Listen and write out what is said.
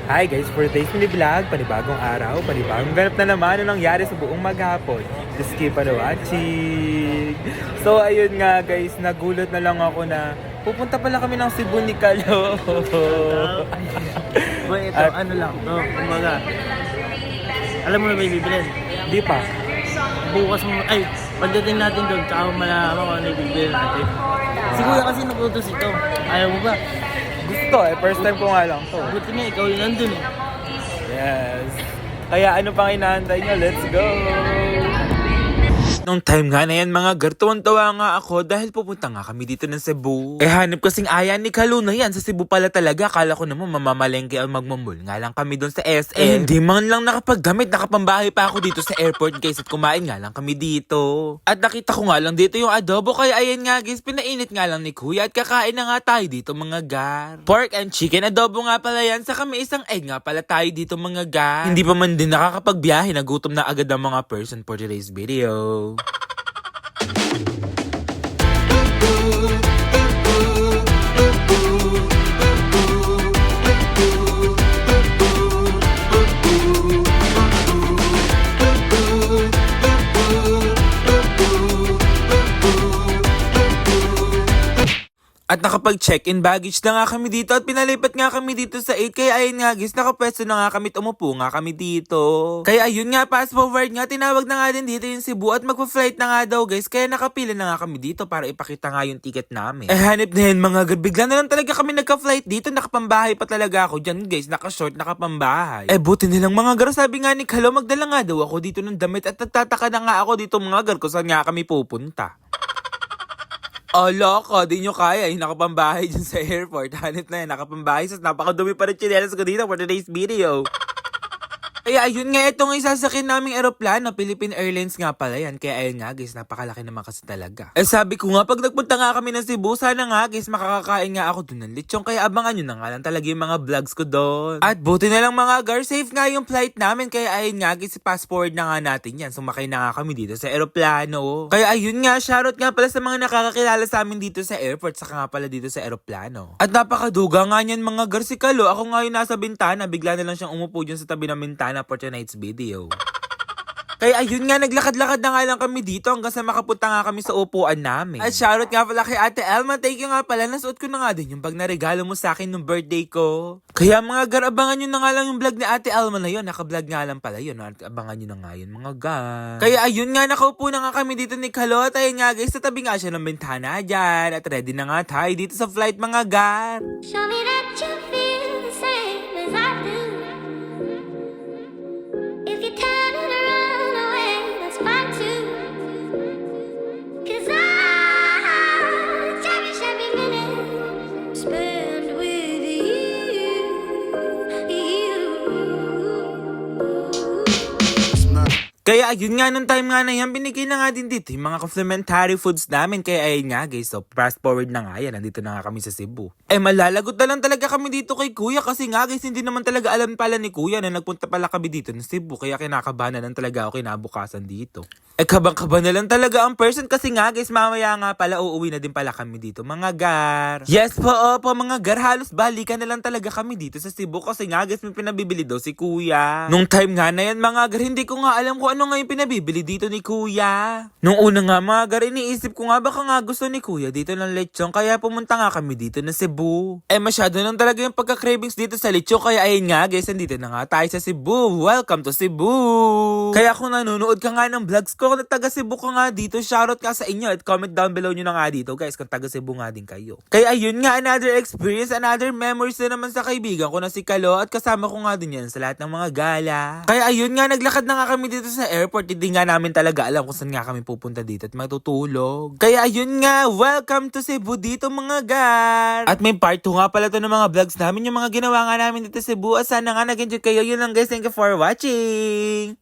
Hi guys, for today's mini vlog, panibagong araw, panibagong ganap na naman ano nangyari sa buong maghapon. Just keep on watching! So ayun nga guys, nagulat na lang ako na pupunta pala kami ng Cebu ni Kalo. Boy, ito, ano lang to, kumbaga. Alam mo na ba yung bibilin? Di pa. Bukas mo, ay, pagdating natin doon, tsaka malaman kung ano yung bibilin natin. Si Kuya kasi nagutos ito. Ayaw mo ba? Gusto first time ko nga lang to. Buti nga, ikaw yung nandun eh. Yes. Kaya ano pang inaantay nyo? Let's go! Nung time nga na yan mga gar, tuwang-tawa nga ako dahil pupunta nga kami dito ng Cebu. Hanip kasing aya ni Kalo na yan, sa Cebu pala talaga. Akala ko naman mamamalengke o magmumul. Nga lang kami doon sa SM. Hindi man lang nakapaggamit, nakapambahay pa ako dito sa airport guys at kumain nga lang kami dito. At nakita ko nga lang dito yung adobo, kaya ayan nga guys, pinainit nga lang ni Kuya at kakain na nga tayo dito mga gar. Pork and chicken adobo nga pala yan, saka may isang egg nga pala tayo dito mga gar. Hindi pa man din nakakapagbiyahe, nagutom na agad ang mga person for today's video. At nakapag-check-in baggage na nga kami dito at pinalipat nga kami dito sa 8. Kaya ayun nga guys, nakapwesto na nga kami at umupo nga kami dito. Kaya ayun nga, fast forward nga, tinawag na nga din dito yung Cebu at magpa-flight na nga daw guys. Kaya nakapila na nga kami dito para ipakita nga yung ticket namin. Hanip na yan mga gar, bigla na lang talaga kami nagka-flight dito. Nakapambahay pa talaga ako dyan guys, naka-short, nakapambahay. Buti nilang mga gar, sabi nga ni Kalo, magdala nga daw ako dito ng damit at nagtataka na nga ako dito mga gar kung saan nga kami pupunta. Loko, di nyo kaya, nakapambahay dyan sa airport. Hanip na yan, nakapambahay. Sas napakadumi pa rin chinelas ko dito for today's video. Kaya ayun nga, itong isasakin naming eroplano, Philippine Airlines nga pala yan. Kaya ayun nga guys, napakalaki naman kasi talaga. Sabi ko nga, pag nagpunta nga kami ng Cebu, sana nga guys, makakakain nga ako dun ng lechon. Kaya abangan nyo na nga lang talaga yung mga vlogs ko doon. At buti na lang mga gar, safe nga yung flight namin. Kaya ayun nga guys, fast forward na nga natin yan. Sumakay na nga kami dito sa eroplano. Kaya ayun nga, shoutout nga pala sa mga nakakakilala sa amin dito sa airport. Saka nga pala dito sa eroplano. At napakaduga nga niyan mga gar, si Kalo. Ako nga yung nasa bintana, bigla na lang siyang umupo dyan sa tabi ng bintana for tonight's video. Kaya ayun nga, naglakad-lakad na nga lang kami dito hanggang sa makapunta nga kami sa upuan namin. At shoutout nga pala kay Ate Elma, thank you nga pala, nasuot ko na nga din yung bag na regalo mo sa akin nung birthday ko. Kaya mga gar, abangan nyo na nga lang yung vlog ni Ate Elma na yun, naka-vlog nga lang pala yun, at abangan nyo na nga yun mga gar. Kaya ayun nga, nakaupo na nga kami dito ni Kalo, at ayun nga guys, sa tabi nga siya ng bintana dyan, at ready na nga tayo dito sa flight mga gar. Show me that you feel the same as I do. If you turn it around away, that's fine too. 'Cause I cherish every minute spent with you. Kaya ayun nga, nung time nga na yan, binigay na nga din dito yung mga complimentary foods namin. Kaya ayun nga guys, so fast forward na nga yan, nandito na nga kami sa Cebu. Malalagot na lang talaga kami dito kay Kuya kasi nga guys, hindi naman talaga alam pala ni Kuya na nagpunta pala kami dito ng Cebu. Kaya kinakabahan na lang talaga ako kinabukasan dito. Kabang-kaba na lang talaga ang person kasi nga guys, mamaya nga pala uuwi na din pala kami dito mga gar. Yes po, opo mga gar, halos balikan na lang talaga kami dito sa Cebu kasi nga guys, may pinabibili daw si Kuya. Nung time nga na yan mga gar, hindi ko nga alam kung ano nga yung pinabibili dito ni Kuya. Nung una nga mga gar, iniisip ko nga baka nga gusto ni Kuya dito ng lechon, kaya pumunta nga kami dito na Cebu. Masyado nang talaga yung pagka-cravings dito sa lechon, kaya ayun nga guys, nandito na nga tayo sa Cebu. Welcome to Cebu! Kaya kung nanonood ka nga ng vlogs ko, kung taga Cebu ka nga dito, shoutout ka sa inyo at comment down below nyo na nga dito guys kung taga Cebu nga din kayo. Kaya ayun nga, another experience, another memories na naman sa kaibigan ko na si Kalo at kasama ko nga din yan sa lahat ng mga gala. Kaya ayun nga, naglakad na nga kami dito sa airport, hindi nga namin talaga alam kung saan nga kami pupunta dito at matutulog. Kaya ayun nga, welcome to Cebu dito mga gar. At may part 2 nga pala to ng mga vlogs namin, yung mga ginawa nga namin dito sa Cebu. At sana nga nag-enjoy kayo. Yun lang guys, thank you for watching.